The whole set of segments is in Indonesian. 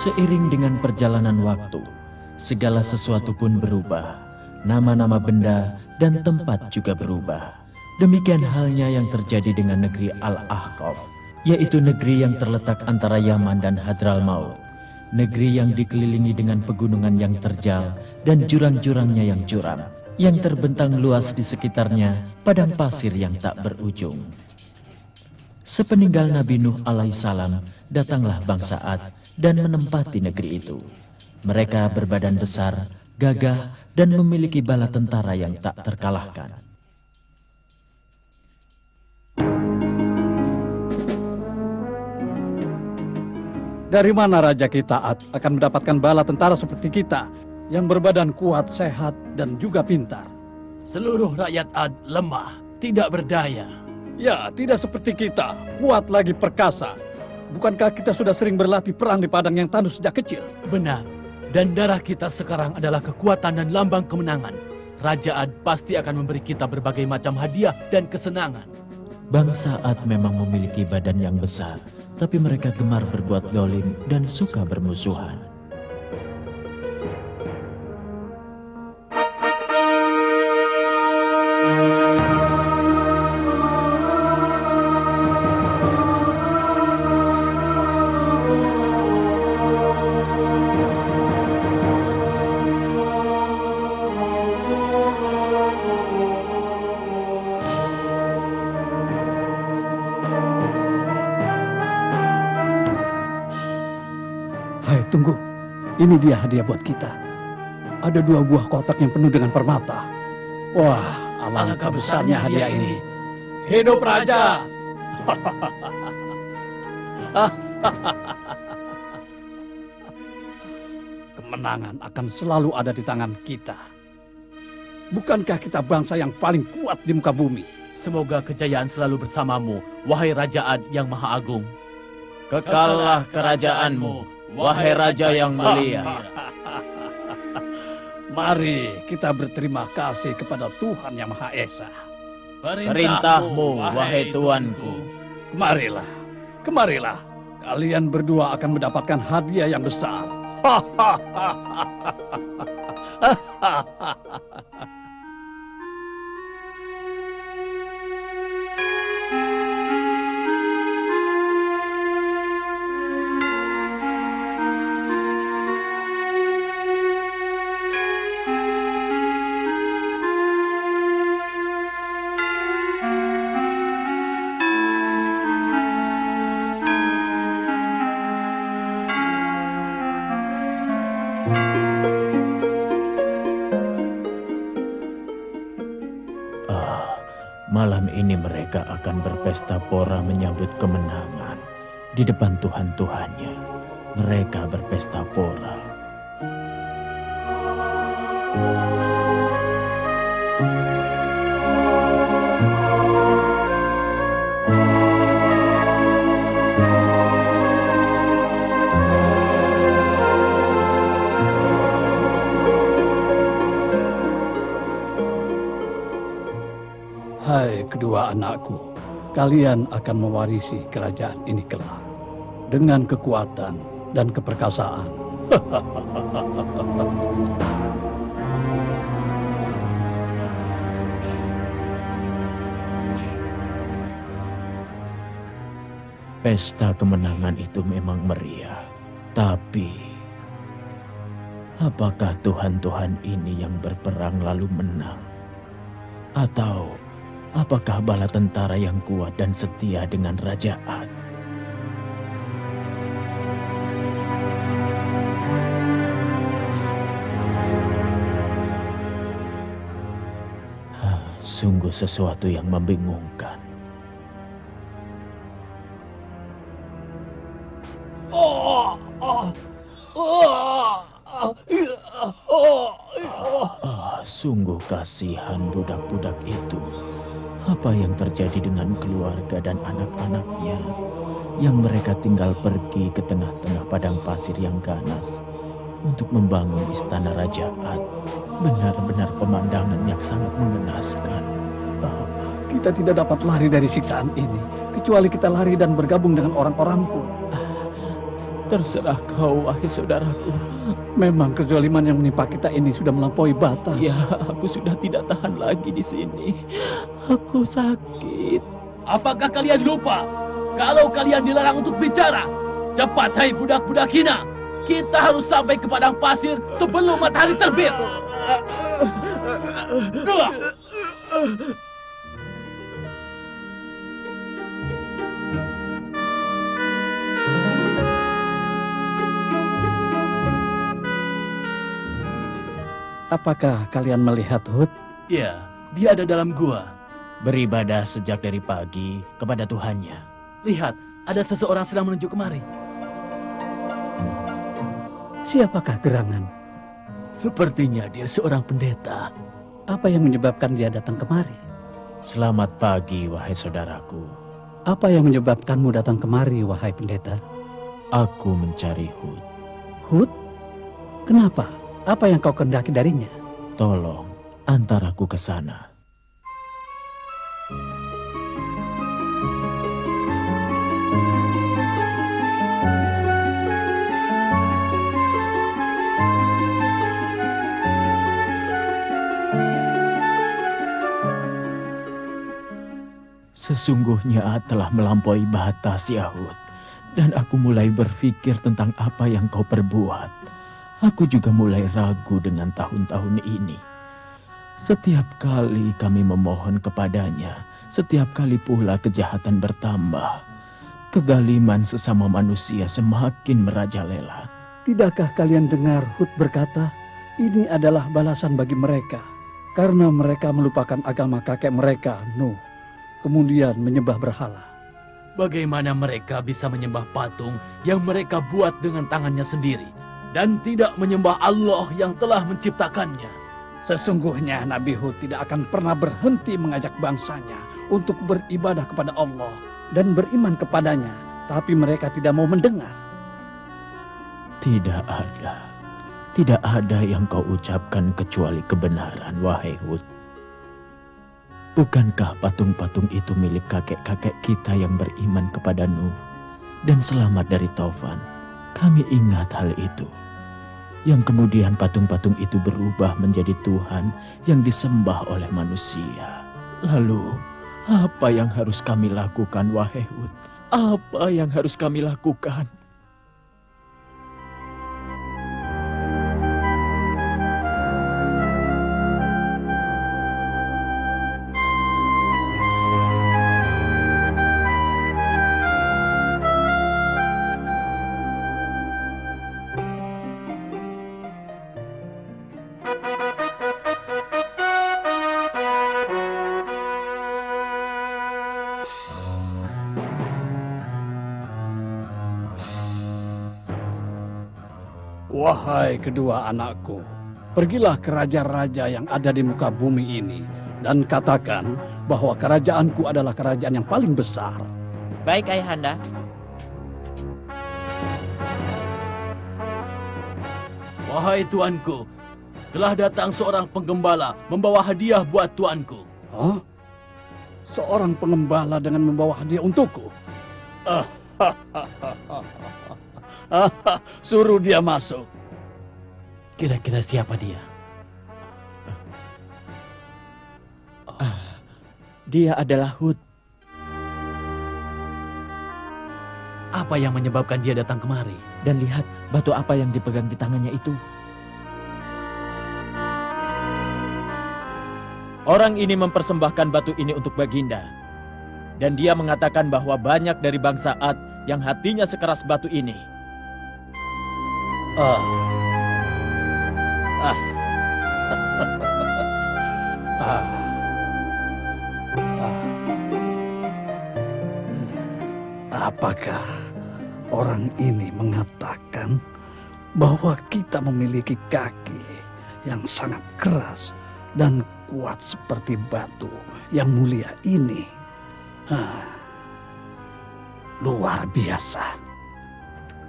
Seiring dengan perjalanan waktu, segala sesuatu pun berubah. Nama-nama benda dan tempat juga berubah. Demikian halnya yang terjadi dengan negeri Al-Ahqaf, yaitu negeri yang terletak antara Yaman dan Hadramaut. Negeri yang dikelilingi dengan pegunungan yang terjal dan jurang-jurangnya yang curam, yang terbentang luas di sekitarnya padang pasir yang tak berujung. Sepeninggal Nabi Nuh alaihissalam, datanglah bangsa Ad dan menempati negeri itu. Mereka berbadan besar, gagah, dan memiliki bala tentara yang tak terkalahkan. Dari mana Raja kita Ad akan mendapatkan bala tentara seperti kita yang berbadan kuat, sehat, dan juga pintar? Seluruh rakyat Ad lemah, tidak berdaya. Ya, tidak seperti kita, kuat lagi perkasa. Bukankah kita sudah sering berlatih perang di padang yang tandus sejak kecil? Benar, dan darah kita sekarang adalah kekuatan dan lambang kemenangan. Raja Ad pasti akan memberi kita berbagai macam hadiah dan kesenangan. Bangsa Ad memang memiliki badan yang besar, tapi mereka gemar berbuat zalim dan suka bermusuhan. Hai, tunggu. Ini dia hadiah buat kita. Ada 2 buah kotak yang penuh dengan permata. Wah, alangkah besarnya hadiah ini. Hidup Raja! Kemenangan akan selalu ada di tangan kita. Bukankah kita bangsa yang paling kuat di muka bumi? Semoga kejayaan selalu bersamamu, wahai Raja Ad yang Maha Agung. Kekallah kerajaanmu, wahai Raja yang mulia. Mari kita berterima kasih kepada Tuhan Yang Maha Esa. Perintahmu, wahai Tuanku. Kemarilah, kemarilah. Kalian berdua akan mendapatkan hadiah yang besar. Malam ini mereka akan berpesta pora menyambut kemenangan. Di depan Tuhan-Tuhannya, mereka berpesta pora. Hai kedua anakku, kalian akan mewarisi kerajaan ini kelak dengan kekuatan dan keperkasaan. Pesta kemenangan itu memang meriah, tapi apakah Tuhan-Tuhan ini yang berperang lalu menang? Atau apakah bala tentara yang kuat dan setia dengan Raja Ad? Sungguh sesuatu yang membingungkan. Sungguh kasihan budak-budak itu. Apa yang terjadi dengan keluarga dan anak-anaknya yang mereka tinggal pergi ke tengah-tengah padang pasir yang ganas untuk membangun istana Raja Ad? Benar-benar pemandangan yang sangat mengenaskan. Kita tidak dapat lari dari siksaan ini, kecuali kita lari dan bergabung dengan orang-orang pun. Terserah kau, wahai saudaraku. Memang kezaliman yang menimpa kita ini sudah melampaui batas. Ya, aku sudah tidak tahan lagi di sini. Aku sakit. Apakah kalian lupa? Kalau kalian dilarang untuk bicara, cepat hai budak-budak hina. Kita harus sampai ke padang pasir sebelum matahari terbit. Apakah kalian melihat Hud? Ya, dia ada dalam gua. Beribadah sejak dari pagi kepada Tuhannya. Lihat, ada seseorang sedang menuju kemari. Siapakah gerangan? Sepertinya dia seorang pendeta. Apa yang menyebabkan dia datang kemari? Selamat pagi, wahai saudaraku. Apa yang menyebabkanmu datang kemari, wahai pendeta? Aku mencari Hud. Hud? Kenapa? Apa yang kau kehendaki darinya? Tolong, antar aku ke sana. Sesungguhnya telah melampaui batas, ya Hud. Dan aku mulai berpikir tentang apa yang kau perbuat. Aku juga mulai ragu dengan tahun-tahun ini. Setiap kali kami memohon kepadanya, setiap kali pula kejahatan bertambah. Kezaliman sesama manusia semakin merajalela. Tidakkah kalian dengar Hud berkata, ini adalah balasan bagi mereka, karena mereka melupakan agama kakek mereka, Nuh, kemudian menyembah berhala. Bagaimana mereka bisa menyembah patung yang mereka buat dengan tangannya sendiri dan tidak menyembah Allah yang telah menciptakannya? Sesungguhnya Nabi Hud tidak akan pernah berhenti mengajak bangsanya untuk beribadah kepada Allah dan beriman kepadanya, tapi mereka tidak mau mendengar. Tidak ada yang kau ucapkan kecuali kebenaran, wahai Hud. Bukankah patung-patung itu milik kakek-kakek kita yang beriman kepada Nuh dan selamat dari Taufan? Kami ingat hal itu. Yang kemudian patung-patung itu berubah menjadi Tuhan yang disembah oleh manusia. Lalu, apa yang harus kami lakukan, wahai Hud? Apa yang harus kami lakukan? Wahai kedua anakku, pergilah ke raja-raja yang ada di muka bumi ini dan katakan bahwa kerajaanku adalah kerajaan yang paling besar. Baik, Ayahanda. Wahai tuanku, telah datang seorang penggembala membawa hadiah buat tuanku. Hah? Seorang pengembala dengan membawa hadiah untukku? Suruh dia masuk. Kira-kira siapa dia? Dia adalah Hud. Apa yang menyebabkan dia datang kemari? Dan lihat batu apa yang dipegang di tangannya itu. Orang ini mempersembahkan batu ini untuk Baginda. Dan dia mengatakan bahwa banyak dari bangsa Ad yang hatinya sekeras batu ini. Apakah orang ini mengatakan bahwa kita memiliki kaki yang sangat keras dan kuat seperti batu yang mulia ini? Luar biasa.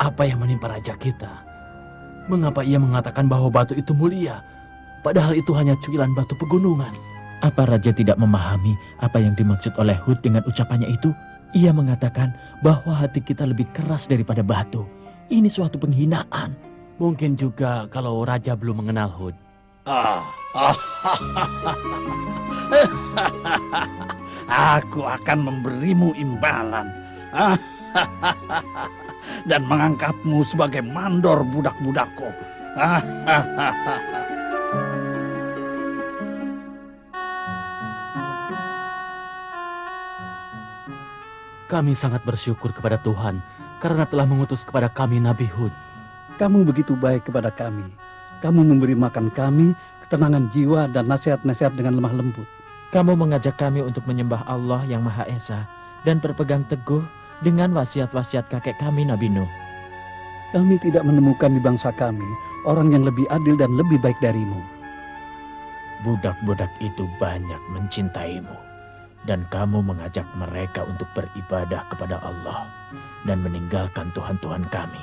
Apa yang menimpa raja kita? Mengapa ia mengatakan bahwa batu itu mulia, padahal itu hanya cuilan batu pegunungan? Apa raja tidak memahami apa yang dimaksud oleh Hud dengan ucapannya itu? Ia mengatakan bahwa hati kita lebih keras daripada batu. Ini suatu penghinaan. Mungkin juga kalau raja belum mengenal Hud. Aku akan memberimu imbalan. Dan mengangkatmu sebagai mandor budak-budakku. Kami sangat bersyukur kepada Tuhan karena telah mengutus kepada kami Nabi Hud. Kamu begitu baik kepada kami. Kamu memberi makan kami, ketenangan jiwa, dan nasihat-nasihat dengan lemah lembut. Kamu mengajak kami untuk menyembah Allah yang Maha Esa dan berpegang teguh dengan wasiat-wasiat kakek kami Nabi Nuh. Kami tidak menemukan di bangsa kami orang yang lebih adil dan lebih baik darimu. Budak-budak itu banyak mencintaimu, dan kamu mengajak mereka untuk beribadah kepada Allah dan meninggalkan Tuhan-Tuhan kami.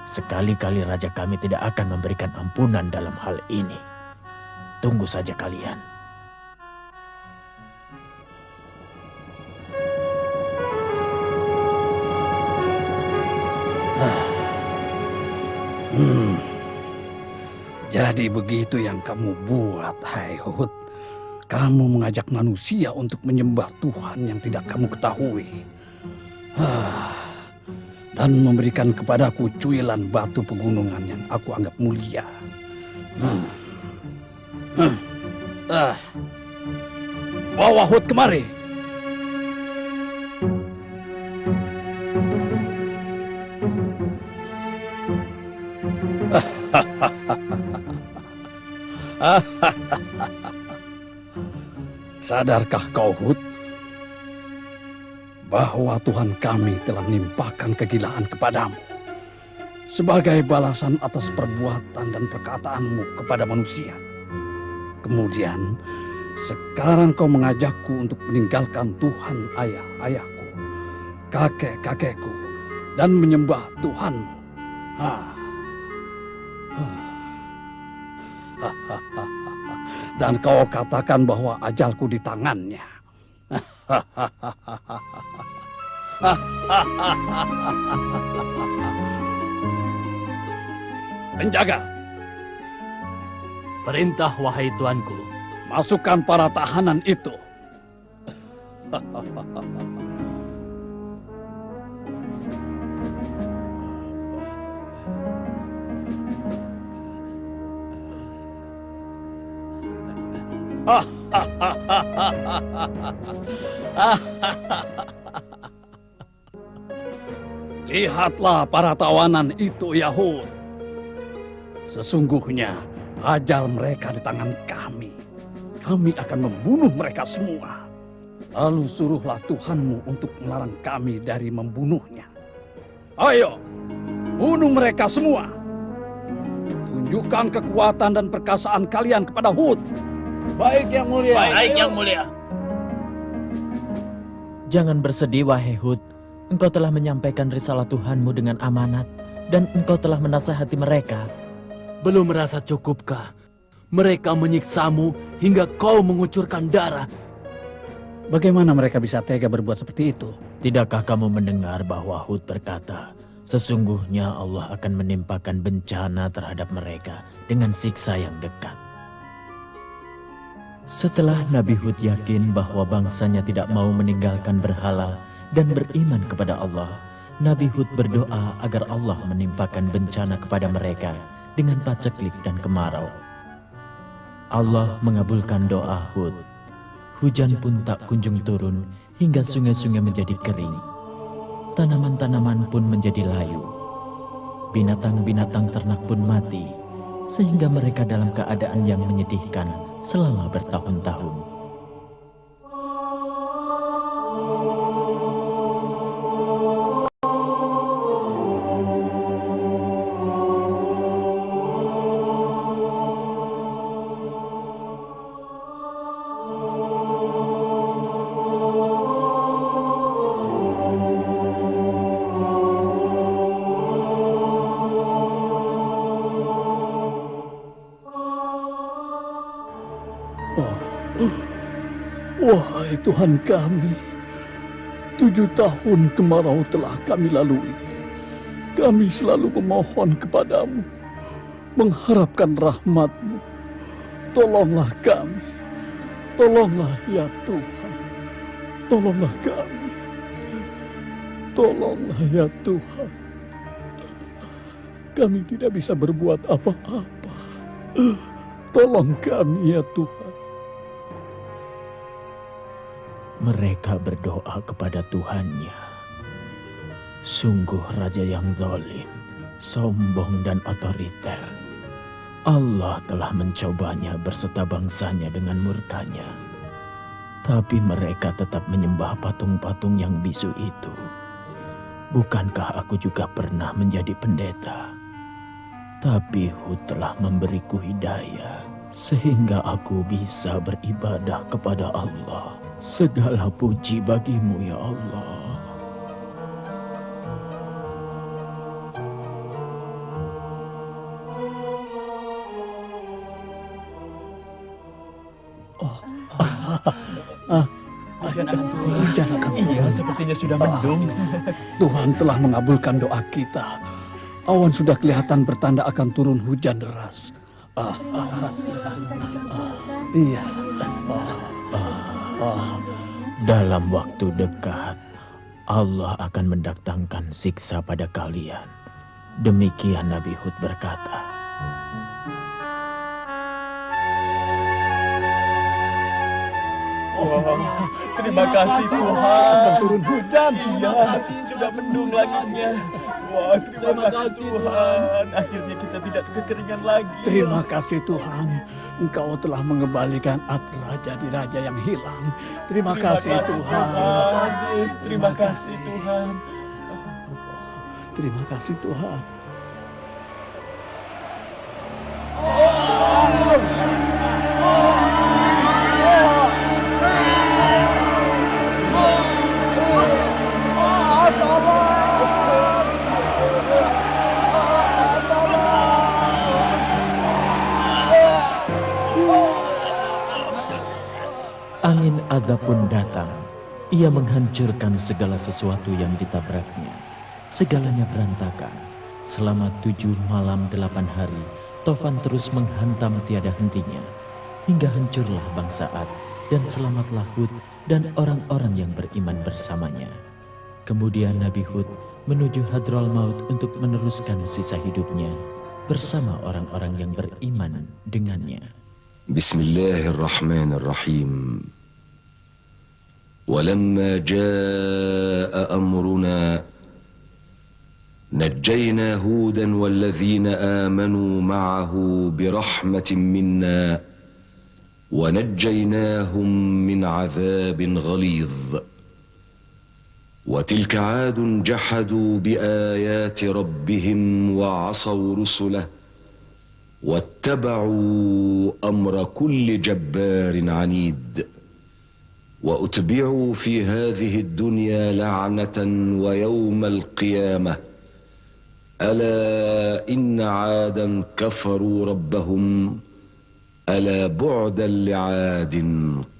Sekali-kali raja kami tidak akan memberikan ampunan dalam hal ini. Tunggu saja kalian. Jadi begitu yang kamu buat, hai Hud. Kamu mengajak manusia untuk menyembah Tuhan yang tidak kamu ketahui. Dan memberikan kepadaku cuilan batu pegunungan yang aku anggap mulia. Bawa Hud kemari. Sadarkah kau, Hud, bahwa Tuhan kami telah menimpakan kegilaan kepadamu sebagai balasan atas perbuatan dan perkataanmu kepada manusia. Kemudian, sekarang kau mengajakku untuk meninggalkan Tuhan ayah-ayahku, kakek-kakekku, dan menyembah Tuhanmu. Dan kau katakan bahwa ajalku di tangannya. Penjaga, Perintah wahai tuanku. masukkan para tahanan itu. Lihatlah para tawanan itu, Yahud. Sesungguhnya ajal mereka di tangan kami. Kami akan membunuh mereka semua. Lalu suruhlah Tuhanmu untuk melarang kami dari membunuhnya. Ayo, bunuh mereka semua. Tunjukkan kekuatan dan perkasaan kalian kepada Hud. Baik yang mulia. Baik yang mulia. Jangan bersedih, wahai Hud. Engkau telah menyampaikan risalah Tuhanmu dengan amanat, dan engkau telah menasihati mereka. Belum merasa cukupkah? Mereka menyiksamu hingga kau mengucurkan darah. Bagaimana mereka bisa tega berbuat seperti itu? Tidakkah kamu mendengar bahwa Hud berkata, sesungguhnya Allah akan menimpakan bencana terhadap mereka dengan siksa yang dekat. Setelah Nabi Hud yakin bahwa bangsanya tidak mau meninggalkan berhala dan beriman kepada Allah, Nabi Hud berdoa agar Allah menimpakan bencana kepada mereka dengan paceklik dan kemarau. Allah mengabulkan doa Hud. Hujan pun tak kunjung turun hingga sungai-sungai menjadi kering. Tanaman-tanaman pun menjadi layu. Binatang-binatang ternak pun mati, sehingga mereka dalam keadaan yang menyedihkan selama bertahun-tahun. Wahai Tuhan kami, 7 tahun kemarau telah kami lalui. Kami selalu memohon kepadamu, mengharapkan rahmat-Mu. Tolonglah kami. Tolonglah ya Tuhan. Tolonglah kami. Tolonglah ya Tuhan. Kami tidak bisa berbuat apa-apa. Tolong kami ya Tuhan. Mereka berdoa kepada Tuhannya. Sungguh raja yang zalim, sombong dan otoriter. Allah telah mencobanya berserta bangsanya dengan murkanya. Tapi mereka tetap menyembah patung-patung yang bisu itu. Bukankah aku juga pernah menjadi pendeta? Tapi Hud telah memberiku hidayah, sehingga aku bisa beribadah kepada Allah. Segala puji bagimu ya Allah. Hujan akan turun. Hujan akan turun. Iya, sepertinya sudah mendung. Tuhan telah mengabulkan doa kita. Awan sudah kelihatan bertanda akan turun hujan deras. Iya. Dalam waktu dekat, Allah akan mendatangkan siksa pada kalian. Demikian Nabi Hud berkata. Terima kasih Tuhan. Akan turun hujan. Iya, sudah mendung langitnya. Wah, terima kasih Tuhan. Akhirnya kita tidak kekeringan lagi. Terima kasih Tuhan. Engkau telah mengembalikan raja di raja yang hilang. Terima kasih Tuhan. Terima kasih Tuhan. Terima kasih Tuhan. Angin azab pun datang. Ia menghancurkan segala sesuatu yang ditabraknya. Segalanya berantakan. Selama 7 malam 8 hari, Tofan terus menghantam tiada hentinya. Hingga hancurlah bangsa Ad, dan selamatlah Hud dan orang-orang yang beriman bersamanya. Kemudian Nabi Hud menuju Hadrol Maut untuk meneruskan sisa hidupnya bersama orang-orang yang beriman dengannya. Bismillahirrahmanirrahim. ولما جاء أمرنا نجينا هودا والذين آمنوا معه برحمة منا ونجيناهم من عذاب غليظ وتلك عاد جحدوا بآيات ربهم وعصوا رسله واتبعوا أمر كل جبار عنيد وأتبعوا في هذه الدنيا لعنة ويوم القيامة ألا إن عادا كفروا ربهم ألا بعدا لعاد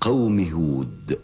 قوم هود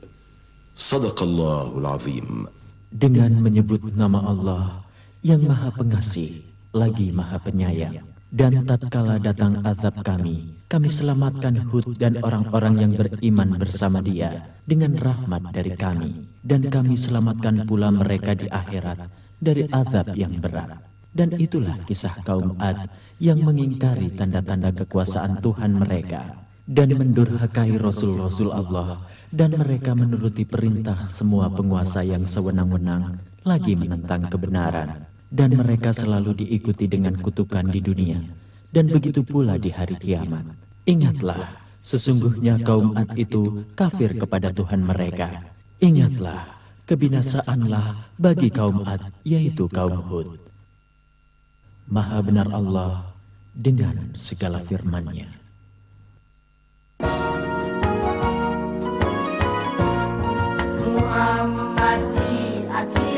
صدق الله العظيم. Dengan menyebut nama Allah yang Maha Pengasih lagi Maha Penyayang. Dan tatkala datang azab kami selamatkan Hud dan orang-orang yang beriman bersama dia dengan rahmat dari kami. Dan kami selamatkan pula mereka di akhirat dari azab yang berat. Dan itulah kisah kaum Ad yang mengingkari tanda-tanda kekuasaan Tuhan mereka dan mendurhakai Rasul-Rasul Allah, dan mereka menuruti perintah semua penguasa yang sewenang-wenang lagi menentang kebenaran. Dan mereka selalu diikuti dengan kutukan di dunia, dan begitu pula di hari kiamat. Ingatlah, sesungguhnya kaum Ad itu kafir kepada Tuhan mereka. Ingatlah, kebinasaanlah bagi kaum Ad, yaitu kaum Hud. Maha benar Allah dengan segala firman-Nya. Muhammad di akhir